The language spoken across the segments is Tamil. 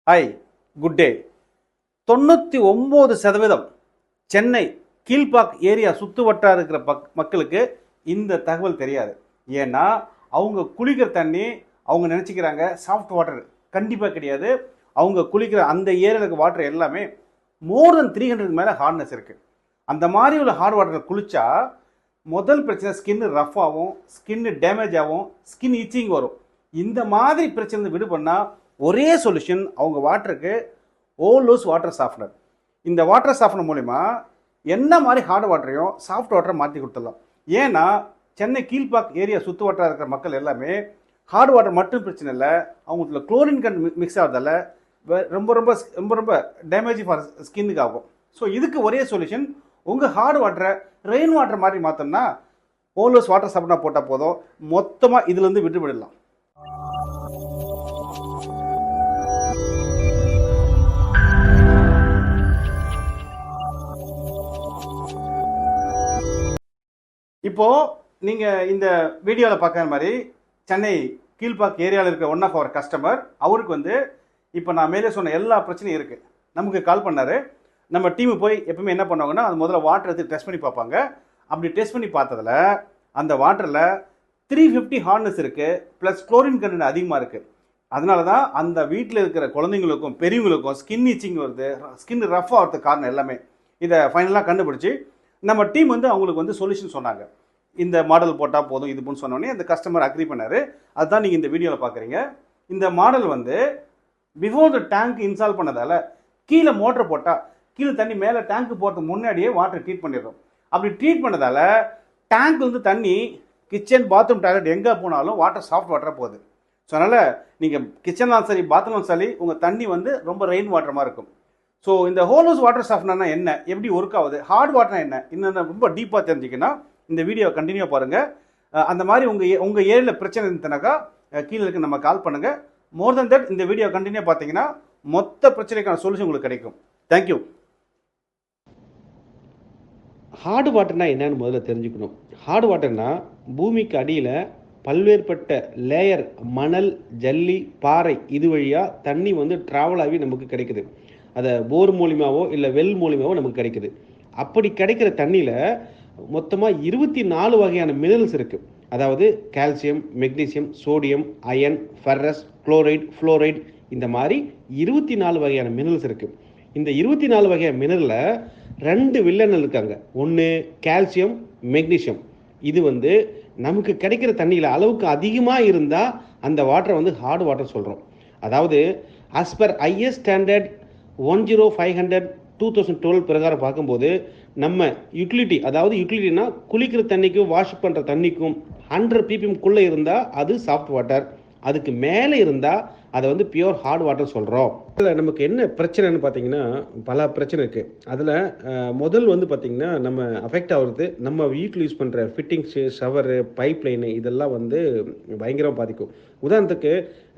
Hi, good day. 99% Chennai Kilpauk area சுற்று வட்டார இருக்கிற மக்களுக்கு இந்த தகவல் தெரியாது. ஏன்னா அவங்க குளிக்கிற தண்ணி அவங்க நினச்சிக்கிறாங்க சாஃப்ட் வாட்டர். கண்டிப்பாக கிடையாது. அவங்க குளிக்கிற அந்த ஏரியாவில் இருக்க வாட்டர் எல்லாமே மோர் தென் 300 மேலே ஹார்ட்னஸ் இருக்குது. அந்த மாதிரி உள்ள ஹார்ட் வாட்டரில் குளித்தா முதல் பிரச்சனை ஸ்கின்னு ரஃப் ஆகும், ஸ்கின்னு டேமேஜ் ஆகும், ஸ்கின் இச்சிங் வரும். இந்த மாதிரி பிரச்சனை விடுபண்ணால் ஒரே சொல்யூஷன் அவங்க வாட்டருக்கு ஓலோஸ் வாட்டர் சாஃப்ட்னர். இந்த வாட்டர் சாஃப்ட்னர் மூலிமா என்ன மாதிரி ஹார்ட் வாட்டரையும் சாஃப்ட் வாட்டரை மாற்றி கொடுத்துடலாம். ஏன்னா சென்னை கீழ்பாக் ஏரியா சுற்று வட்டார இருக்கிற மக்கள் எல்லாமே ஹார்ட் வாட்டர் மட்டும் பிரச்சனை இல்லை, அவங்களுக்கு குளோரின் கன் மிக்ஸ் ஆகிறதால ரொம்ப ரொம்ப ரொம்ப ரொம்ப டேமேஜ் ஃபார் ஸ்கின்னுக்கு ஆகும். ஸோ இதுக்கு ஒரே சொல்யூஷன், உங்கள் ஹார்ட் வாட்டரை ரெயின் வாட்டர் மாதிரி மாற்றோம்னா ஓலோஸ் வாட்டர் சாஃப்ட்னர் போட்டால் போதும், மொத்தமாக இதுலேருந்து விட்டுவிடலாம். இப்போது நீங்கள் இந்த வீடியோவில் பார்க்குற மாதிரி சென்னை கீழ்பாக் ஏரியாவில் இருக்க ஒன் ஆஃப் அவர் கஸ்டமர், அவருக்கு இப்போ நான் மேலே சொன்ன எல்லா பிரச்சனையும் இருக்குது. நமக்கு கால் பண்ணார். நம்ம டீமு போய் எப்பவுமே என்ன பண்ணுவாங்கன்னா அது முதல்ல வாட்டர் எடுத்து டெஸ்ட் பண்ணி பார்ப்பாங்க. அப்படி டெஸ்ட் பண்ணி பார்த்ததில் அந்த வாட்டரில் 350 ஹார்ட்னஸ் இருக்குது, ப்ளஸ் குளோரின் கண்டென்ட் அதிகமாக இருக்குது. அதனால தான் அந்த வீட்டில் இருக்கிற குழந்தைங்களுக்கும் பெரியவங்களுக்கும் ஸ்கின் இச்சிங் வருது, ஸ்கின் ரஃப் ஆகிறதுக்கு காரணம் எல்லாமே. இதை ஃபைனலாக கண்டுபிடிச்சி நம்ம டீம் அவங்களுக்கு சொல்யூஷன் சொன்னாங்க. இந்த மாடல் போட்டால் போதும் இதுன்னு சொன்னோடனே அந்த கஸ்டமர் அக்ரி பண்ணார். அதுதான் நீங்கள் இந்த வீடியோவில் பார்க்குறீங்க. இந்த model before the tank install பண்ணதால் கீழே மோட்டர் போட்டால் கீழே தண்ணி மேலே டேங்க்கு போகிறதுக்கு முன்னாடியே வாட்டர் ட்ரீட் பண்ணிடுறோம். அப்படி ட்ரீட் பண்ணதால் டேங்க் தண்ணி கிச்சன் பாத்ரூம் டாய்லெட் எங்கே போனாலும் வாட்டர் சாஃப்ட் வாட்டராக போகுது. ஸோ அதனால் நீங்கள் கிச்சன்லாம் சரி பாத்ரூம் சரி உங்கள் தண்ணி ரொம்ப ரெயின் வாட்டர் மாதிரி இருக்கும். ஸோ இந்த ஹோலோஸ் வாட்டர் சாஃப்ட்னர்னா என்ன, எப்படி ஒர்க் ஆகுது, ஹார்ட் வாட்டர்னா என்ன, இன்னும் ரொம்ப டீப்பாக தெரிஞ்சிக்கன்னா இந்த வீடியோ கண்டினியூ பாருங்கள். அந்த மாதிரி உங்கள் ஏரியாவில் பிரச்சனை இருந்துச்சுனாக்கா கீழே இருக்க நம்ம கால் பண்ணுங்கள். மோர் தென் தட் இந்த வீடியோ கண்டினியூ பார்த்தீங்கன்னா மொத்த பிரச்சனைக்கான சொல்யூஷன் உங்களுக்கு கிடைக்கும். தேங்க்யூ. ஹார்டு வாட்டர்னா என்னன்னு முதல்ல தெரிஞ்சுக்கணும். ஹார்டு வாட்டர்னா பூமிக்கு அடியில் பல்வேறுபட்ட லேயர் மணல், ஜல்லி, பாறை இது வழியாக தண்ணி ட்ராவல் ஆகி நமக்கு கிடைக்குது. அதை போர் மூலியமாவோ இல்லை வெல் மூலியமாவோ நமக்கு கிடைக்குது. அப்படி கிடைக்கிற தண்ணியில் மொத்தமாக 24 வகையான மினரல்ஸ் இருக்குது. அதாவது calcium, magnesium, sodium, iron, ferrous, chloride, fluoride, இந்த மாதிரி 24 வகையான மினரல்ஸ் இருக்குது. இந்த 24 வகையான மினரலில் 2 வில்லங்கள் இருக்காங்க. ஒன்று கால்சியம், மெக்னீசியம். இது நமக்கு கிடைக்கிற தண்ணியில் அளவுக்கு அதிகமாக இருந்தால் அந்த வாட்டரை ஹார்டு வாட்டர் சொல்கிறோம். அதாவது ஆஸ் பர் ஐஎஸ் ஸ்டாண்டர்ட் 10500/2012 பிரகாரம் பார்க்கும்போது நம்ம யூட்டிலிட்டி, அதாவது யூட்டிலிட்டினா குளிக்கிற தண்ணிக்கும் வாஷ் பண்ணுற தண்ணிக்கும் 100 ppmக்குள்ளே இருந்தால் அது சாஃப்ட் வாட்டர். அதுக்கு மேலே இருந்தால் அதை பியூர் ஹார்ட் வாட்டர் சொல்கிறோம். அதில் நமக்கு என்ன பிரச்சனைன்னு பார்த்தீங்கன்னா பல பிரச்சனை இருக்குது. அதில் முதல் பார்த்தீங்கன்னா நம்ம அஃபெக்ட் ஆகுறது நம்ம வீட்டில் யூஸ் பண்ணுற ஃபிட்டிங்ஸு, ஷவரு, பைப் லைனு இதெல்லாம் பயங்கரமாக பாதிக்கும். உதாரணத்துக்கு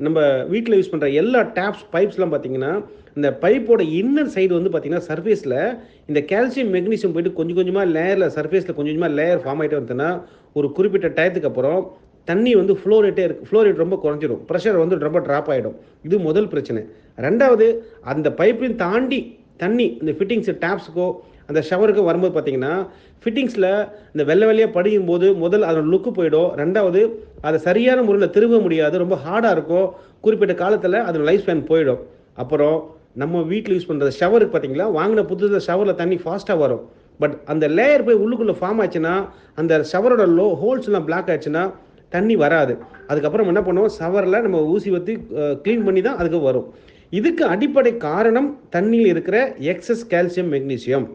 நம்ம வீட்டில் யூஸ் பண்ணுற எல்லா டேப்ஸ், பைப்ஸ்லாம் பார்த்தீங்கன்னா இந்த பைப்போட இன்னர் சைடு பார்த்திங்கன்னா சர்ஃபேஸில் இந்த கால்சியம், மெக்னீசியம் போய்ட்டு கொஞ்சம் கொஞ்சமாக லேயரில் சர்ஃபேஸில் கொஞ்சம் கொஞ்சமாக லேயர் ஃபார்ம் ஆகிட்டே வந்துன்னா ஒரு குறிப்பிட்ட டயத்துக்கு அப்புறம் தண்ணி ஃப்ளோரேட்டே இருக்குது, ஃப்ளோரேட் ரொம்ப குறைஞ்சிடும், ப்ரெஷர் ரொம்ப ட்ராப் ஆகிடும். இது முதல் பிரச்சனை. ரெண்டாவது, அந்த பைப்பையும் தாண்டி தண்ணி இந்த ஃபிட்டிங்ஸு டேப்ஸுக்கோ அந்த ஷவருக்கோ வரும்போது பார்த்தீங்கன்னா ஃபிட்டிங்ஸில் இந்த வெள்ளையாக படியும் போது அதோட லுக்கு போயிடும். ரெண்டாவது, அதை சரியான முறையில் திரும்ப முடியாது, ரொம்ப ஹார்டாக இருக்கும். குறிப்பிட்ட காலத்தில் அதோட லைஃப் ஸ்பேன் போயிடும். அப்புறம் நம்ம வீட்டில் யூஸ் பண்ணுற ஷவருக்கு பார்த்தீங்களா, வாங்கின புதுசாக ஷவரில் தண்ணி ஃபாஸ்ட்டாக வரும். பட் அந்த லேயர் போய் உள்ளுக்குள்ளே ஃபார்ம் ஆச்சுன்னா அந்த ஷவரோட ஹோல்ஸ்லாம் பிளாக் ஆச்சுன்னா தண்ணி வராது. அதுக்கப்புறம் என்ன பண்ணுவோம், ஷவரில் நம்ம ஊசி வற்றி க்ளீன் பண்ணி தான் அதுக்கு வரும். இதுக்கு அடிப்படை காரணம் தண்ணியில் இருக்கிற எக்ஸஸ் கால்சியம், மெக்னீசியம்.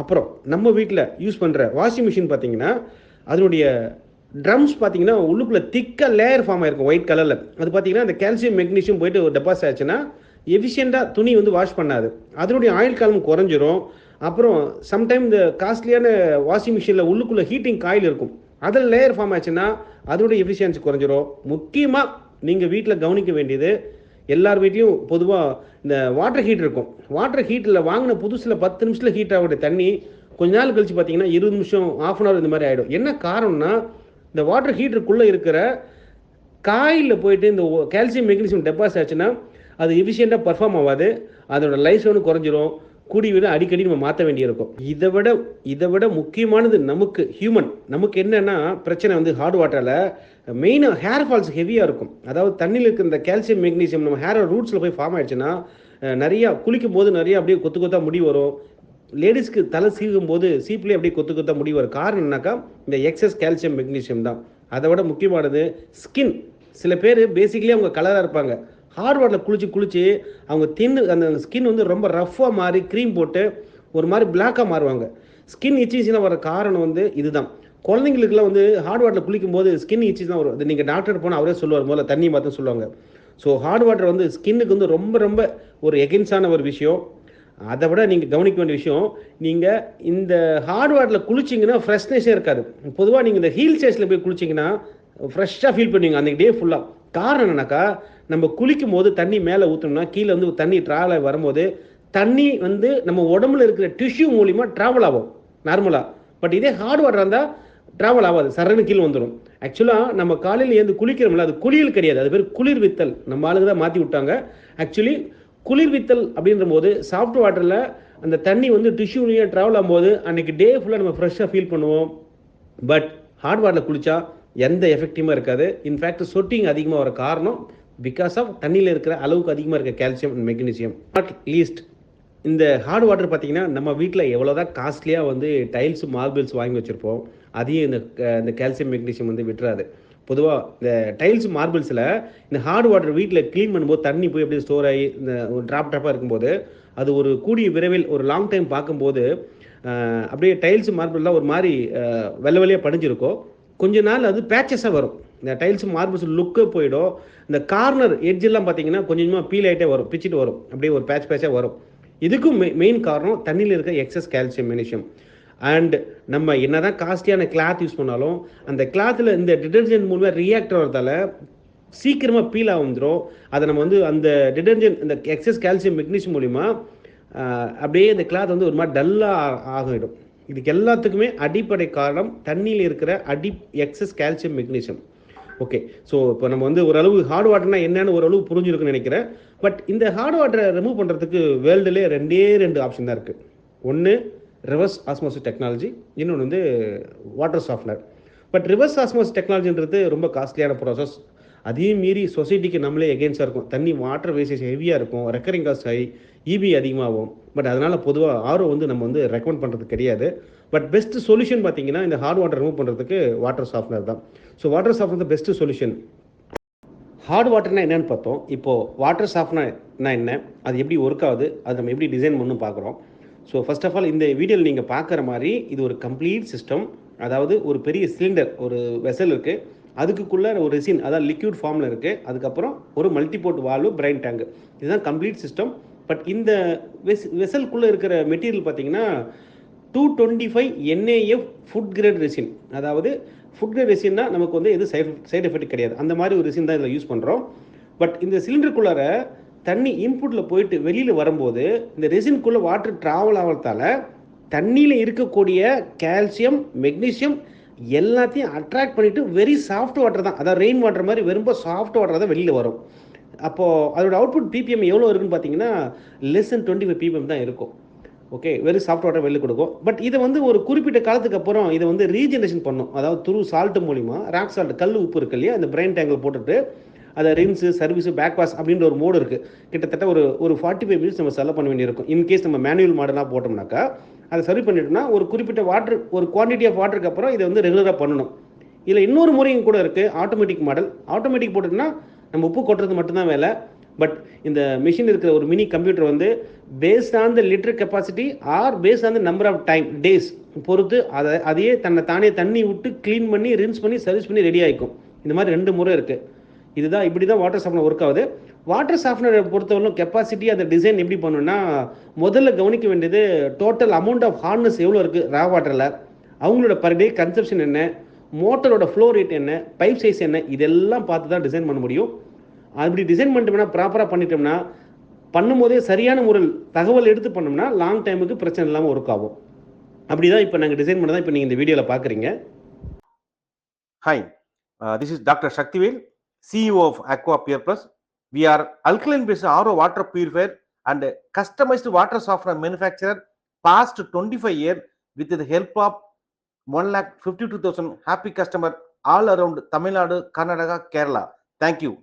அப்புறம் நம்ம வீட்டில் யூஸ் பண்ணுற வாஷிங் மிஷின் பார்த்தீங்கன்னா அதனுடைய ட்ரம்ஸ் பார்த்தீங்கன்னா உள்ளுக்குள்ளே திக்காக லேயர் ஃபார்ம் ஆகிருக்கும் ஒயிட் கலரில். அது பார்த்தீங்கன்னா அந்த கால்சியம், மெக்னீசியம் போயிட்டு டெபாசிட் ஆச்சுன்னா எஃபிஷியண்ட்டாக துணி வாஷ் பண்ணாது, அதனுடைய ஆயில் காலம் குறைஞ்சிரும். அப்புறம் சம்டைம் இந்த காஸ்ட்லியான வாஷிங் மிஷினில் உள்ளுக்குள்ளே ஹீட்டிங் காயில் இருக்கும், அதில் லேயர் ஃபார்ம் ஆச்சுன்னா அதனுடைய எஃபிஷியன்சி குறைஞ்சிரும். முக்கியமாக நீங்கள் வீட்டில் கவனிக்க வேண்டியது, எல்லார் வீட்லேயும் பொதுவாக இந்த வாட்டர் ஹீட்டர் இருக்கும். வாட்டர் ஹீட்டரில் வாங்கின புதுசில் 10 நிமிஷத்தில் ஹீட் ஆகக்கூடிய தண்ணி கொஞ்ச நாள் கழிச்சு பார்த்தீங்கன்னா 20 நிமிஷம், ½ hour இந்த மாதிரி ஆகிடும். என்ன காரணம்னா இந்த வாட்டர் ஹீட்டருக்குள்ளே இருக்கிற காயில் போயிட்டு இந்த கால்சியம், மெக்னீசியம் டெபாசிட் ஆச்சுன்னா அது எஃபிஷியண்ட்டாக பர்ஃபார்ம் ஆகாது, அதோட லைஃப் ஸ்பேனும் குறைஞ்சிரும், கூடி விட அடிக்கடி நம்ம மாற்ற வேண்டியிருக்கும். இதை விட முக்கியமானது நமக்கு என்னென்னா பிரச்சனை வந்து ஹார்ட் வாட்டரில் மெயினாக ஹேர் ஃபால்ஸ் ஹெவியாக இருக்கும். அதாவது தண்ணியில் இருக்கிற இந்த கால்சியம் மெக்னீசியம் நம்ம ஹேரோட ரூட்ஸில் போய் ஃபார்ம் ஆயிடுச்சுன்னா நிறையா குளிக்கும் போது நிறையா அப்படியே கொத்து கொத்தா முடி வரும். லேடிஸ்க்கு தலை சீவும் போது சீப்லேயே அப்படியே கொத்து கொத்தா முடி வரும். காரணம் என்னன்னாக்கா இந்த எக்ஸஸ் கால்சியம் மெக்னீசியம் தான். அதை விட முக்கியமானது ஸ்கின். சில பேர் பேசிக்கலி அவங்க கலராக இருப்பாங்க, ஹார்ட் வாட்டரில் குளிச்சு அவங்க அந்த ஸ்கின் வந்து ரொம்ப ரஃப்பாக மாறி க்ரீம் போட்டு ஒரு மாதிரி பிளாக்காக மாறுவாங்க. ஸ்கின் இச்சிஸ்னா வர காரணம் வந்து இதுதான். குழந்தைங்களுக்குலாம் வந்து ஹார்ட் வாட்டரில் குளிக்கும் போது ஸ்கின் இச்சிஸ் தான் வரும். அது நீங்கள் டாக்டர் போனால் அவரே சொல்லுவார், முதல்ல தண்ணி மாற்ற சொல்லுவாங்க. ஸோ ஹார்ட் வாட்டர் வந்து ஸ்கின்னுக்கு வந்து ரொம்ப ரொம்ப ஒரு எகென்ஸ்டான ஒரு விஷயம். அதை விட நீங்கள் கவனிக்க வேண்டிய விஷயம், நீங்கள் இந்த ஹார்ட் வாட்டரில் குளிச்சிங்கன்னா ஃப்ரெஷ்னஸே இருக்காது. பொதுவாக நீங்கள் இந்த ஹீல் ஸ்டேஷனில் போய் குளிச்சிங்கன்னா ஃப்ரெஷ்ஷாக ஃபீல் பண்ணுவீங்க அன்றைக்கி டே ஃபுல்லாக. காரணம் என்னன்னாக்கா நம்ம குளிக்கும் போது தண்ணி மேலே ஊற்றணும்னா கீழே வந்து தண்ணி ட்ராவல் ஆகி வரும்போது தண்ணி வந்து நம்ம உடம்புல இருக்கிற டிஷ்யூ மூலிமா ட்ராவல் ஆகும் நார்மலாக. பட் இதே ஹார்ட் வாட்டர் இருந்தால் ட்ராவல் ஆகாது, சரன்னு கீழே வந்துடும். ஆக்சுவலாக நம்ம காலையில் ஏந்து குளிக்கிறோம்ல, அது குளியல் கிடையாது, அது பேர் குளிர் வித்தல். நம்ம ஆளுங்க தான் மாற்றி விட்டாங்க. ஆக்சுவலி குளிர் வித்தல் அப்படின்ற போது சாஃப்ட் வாட்டரில் அந்த தண்ணி வந்து டிஷ்யூலேயே ட்ராவல் ஆகும்போது அன்றைக்கி டே ஃபுல்லாக நம்ம ஃப்ரெஷ்ஷாக ஃபீல் பண்ணுவோம். பட் ஹார்ட் வாட்டரில் குளித்தா எந்த எஃபெக்டிவாக இருக்காது. இன்ஃபேக்ட் சொட்டிங் அதிகமாக வர காரணம் பிகாஸ் ஆஃப் தண்ணியில் இருக்கிற அளவுக்கு அதிகமாக இருக்க calcium and magnesium. Not least இந்த ஹார்ட் வாட்டர் பார்த்தீங்கன்னா நம்ம வீட்டில் எவ்வளோதான் காஸ்ட்லியாக வந்து டைல்ஸ் மார்பிள்ஸ் வாங்கி வச்சுருப்போம், அதையும் இந்த கால்சியம் மெக்னீசியம் வந்து விட்டுறாது. பொதுவாக இந்த டைல்ஸ் மார்பிள்ஸில் இந்த ஹார்ட் வாட்டர் வீட்டில் க்ளீன் பண்ணும்போது தண்ணி போய் அப்படியே ஸ்டோர் ஆகி இந்த ஒரு ட்ராப்பாக இருக்கும்போது அது ஒரு கூடிய விரைவில் ஒரு லாங் டைம் பார்க்கும்போது அப்படியே டைல்ஸ் மார்பிள்லாம் ஒரு மாதிரி வெள்ளை வெள்ளையாக படிஞ்சிருக்கும். கொஞ்ச நாள் அது பேச்சஸாக வரும். இந்த டைல்ஸ் மார்பிள்ஸ் லுக்கே போயிடும். இந்த கார்னர் எட்ஜெல்லாம் பார்த்தீங்கன்னா கொஞ்சமாக பீல் ஆகிட்டே வரும், பிச்சுட்டு வரும், அப்படியே ஒரு பேட்சாக வரும். இதுக்கும் மெயின் காரணம் தண்ணியில் இருக்க எக்ஸஸ் கால்சியம் மெக்னீசியம். அண்ட் நம்ம என்ன தான் காஸ்ட்லியான கிளாத் யூஸ் பண்ணாலும் அந்த கிளாத்தில் இந்த டிடர்ஜென்ட் மூலமாக ரியாக்ட் ஆகிறதால சீக்கிரமாக பீல் ஆகிடும். அதை நம்ம வந்து அந்த டிடர்ஜென்ட் இந்த எக்ஸஸ் கால்சியம் மெக்னீசியம் மூலிமா அப்படியே இந்த கிளாத் வந்து ஒரு மாதிரி டல்லாக ஆகிடும். இதுக்கு எல்லாத்துக்குமே அடிப்படை காரணம் தண்ணியில் இருக்கிற excess calcium magnesium. Okay, so இப்போ நம்ம வந்து ஓரளவு ஹார்ட் வாட்டர்னா என்னன்னு ஓரளவு புரிஞ்சிருக்குன்னு நினைக்கிறேன். பட் இந்த ஹார்ட் வாட்டரை ரிமூவ் பண்ணுறதுக்கு வேர்ல்டுலேயே ரெண்டு ஆப்ஷன் தான் இருக்குது. ஒன்று ரிவர்ஸ் ஆஸ்மோசிஸ் டெக்னாலஜி, இன்னொன்று வந்து water softener. But reverse osmosis டெக்னாலஜின்றது ரொம்ப காஸ்ட்லியான ப்ராசஸ். அதையும் மீறி சொசைட்டிக்கு நம்மளே எகென்ஸ்டாக இருக்கும். தண்ணி வாட்டர் வேஸ்டேஜ் ஹெவியாக இருக்கும், ரெக்கரிங் காஸ்ட் ஹை, இபி அதிகமாகும். பட் அதனால் பொதுவாக ஆர்ஓ வந்து நம்ம வந்து ரெக்கமெண்ட் பண்ணுறது கிடையாது. பட் பெஸ்ட் சொல்யூஷன் பார்த்தீங்கன்னா இந்த ஹார்ட் வாட்டர் ரிமூவ் பண்ணுறதுக்கு வாட்டர் சாஃப்ட்னர் தான். ஸோ வாட்டர் சாஃப்ட்னர் தான் பெஸ்ட் சொல்யூஷன். ஹார்ட் வாட்டர்னா என்னென்னு பார்த்தோம். இப்போது வாட்டர் சாஃப்ட்னா என்ன, அது எப்படி ஒர்க் ஆகுது, அது நம்ம எப்படி டிசைன் பண்ணணும் பார்க்குறோம். ஸோ ஃபர்ஸ்ட் ஆஃப் ஆல் இந்த வீடியோவில் நீங்கள் பார்க்குற மாதிரி இது ஒரு கம்ப்ளீட் சிஸ்டம். அதாவது ஒரு பெரிய சிலிண்டர், ஒரு வெசல் இருக்குது, அதுக்குள்ளே ஒரு ரெசின், அதாவது லிக்யூட் ஃபார்மில் இருக்குது. அதுக்கப்புறம் ஒரு மல்டிபோர்ட் வால்வு, பிரைன் டேங்கு, இதுதான் கம்ப்ளீட் சிஸ்டம். பட் இந்த வெசலுக்குள்ளே இருக்கிற மெட்டீரியல் பார்த்தீங்கன்னா 225 NAF ஃபுட் கிரேட் ரெசின். அதாவது ஃபுட் கிரேட் ரெசின்னா நமக்கு வந்து எது சைடு எஃபெக்ட் கிடையாது, அந்த மாதிரி ஒரு ரெசின் தான் இதில் யூஸ் பண்ணுறோம். பட் இந்த சிலிண்டருக்குள்ளார தண்ணி இன்புட்டில் போயிட்டு வெளியில் வரும்போது இந்த ரெசின்குள்ளே வாட்டர் ட்ராவல் ஆகிறதால தண்ணியில் இருக்கக்கூடிய கால்சியம் மெக்னீசியம் எல்லாத்தையும் அட்ராக்ட் பண்ணிவிட்டு வெரி சாஃப்ட் வாட்டர் தான், அதாவது ரெயின் வாட்டர் மாதிரி ரொம்ப சாஃப்ட் வாட்டர் தான் வெளியில் வரும். அப்போது அதோட அவுட்புட் பிபிஎம் எவ்வளோ இருக்குன்னு பார்த்தீங்கன்னா less than 25 ppm தான் இருக்கும். ஓகே, வெரி சாஃப்ட் வாட்டர் வெளியில் கொடுக்கும். பட் இதை வந்து ஒரு குறிப்பிட்ட காலத்துக்கு அப்புறம் இதை வந்து ரீஜெனரேஷன் பண்ணும். அதாவது த்ரூ சால்ட் மூலிமா, ராக் சால்ட், கல் உப்பு இருக்கு இல்லையா, அந்த பிரைன் டேங்கில் போட்டுட்டு அதை ரின்ஸு, சர்வீஸு, பேக் வாஷ் அப்படின்ற ஒரு மோடு இருக்குது. கிட்டத்தட்ட ஒரு 45 minutes நம்ம செலவு பண்ண வேண்டியிருக்கும். இன்கேஸ் நம்ம மேனுவல் மாடலாக போட்டோம்னாக்கா அதை சர்வ் பண்ணிட்டோம்னா ஒரு குறிப்பிட்ட வாட்டர், ஒரு குவான்டிட்டி ஆஃப் வாட்டருக்கு அப்புறம் இதை வந்து ரெகுலராக பண்ணணும். இதில் இன்னொரு முறையும் கூட இருக்குது, ஆட்டோமேட்டிக் மாடல். ஆட்டோமேட்டிக் போட்டுட்டுனா நம்ம உப்பு கொட்டுறது மட்டும்தான் வேலை. பட் இந்த மிஷின் இருக்கிற ஒரு மினி கம்ப்யூட்டர் வந்து based on the litre capacity or based on the number of time days பொறுத்து அதையே தானே தண்ணி விட்டு க்ளீன் பண்ணி, ரின்ஸ் பண்ணி, சர்வீஸ் பண்ணி ரெடி ஆகிக்கும். இந்த மாதிரி 2 முறை இருக்குது. இப்படி தான் வாட்டர் சாஃப்ட்னர் ஒர்க் ஆகுது. வாட்டர் சாஃப்ட்னரை பொறுத்தவரைக்கும் கெப்பாசிட்டி, அந்த டிசைன் எப்படி பண்ணணும்னா முதல்ல கவனிக்க வேண்டியது டோட்டல் அமௌண்ட் ஆஃப் ஹார்ட்னஸ் எவ்வளோ இருக்குது ரா வாட்டரில், அவங்களோட பர் டே கன்சப்ஷன் என்ன, மோட்டரோட ஃப்ளோ ரேட் என்ன, பைப் சைஸ் என்ன, இதெல்லாம் பார்த்து தான் டிசைன் பண்ண முடியும். அப்படி டிசைன் பண்ணிட்டோம்னா, ப்ராப்பராக பண்ணிட்டோம்னா, பண்ணும்போதே சரியான முறையில் தகவல் எடுத்து பண்ணோம்னா லாங் டைமுக்கு பிரச்சனை இல்லாமல் ஒர்க் ஆகும். அப்படி தான் இப்போ நாங்கள் டிசைன் பண்ணதான் இப்போ நீங்கள் இந்த வீடியோவில் பார்க்குறீங்க. Hi, this is doctor Sakthivel, CEO of Aqua Pure Plus. We are alkaline based RO water purifier and customized water softener manufacturer past 25 years with the help of 1,52,000 happy customer all around Tamil Nadu, Karnataka, Kerala. Thank you.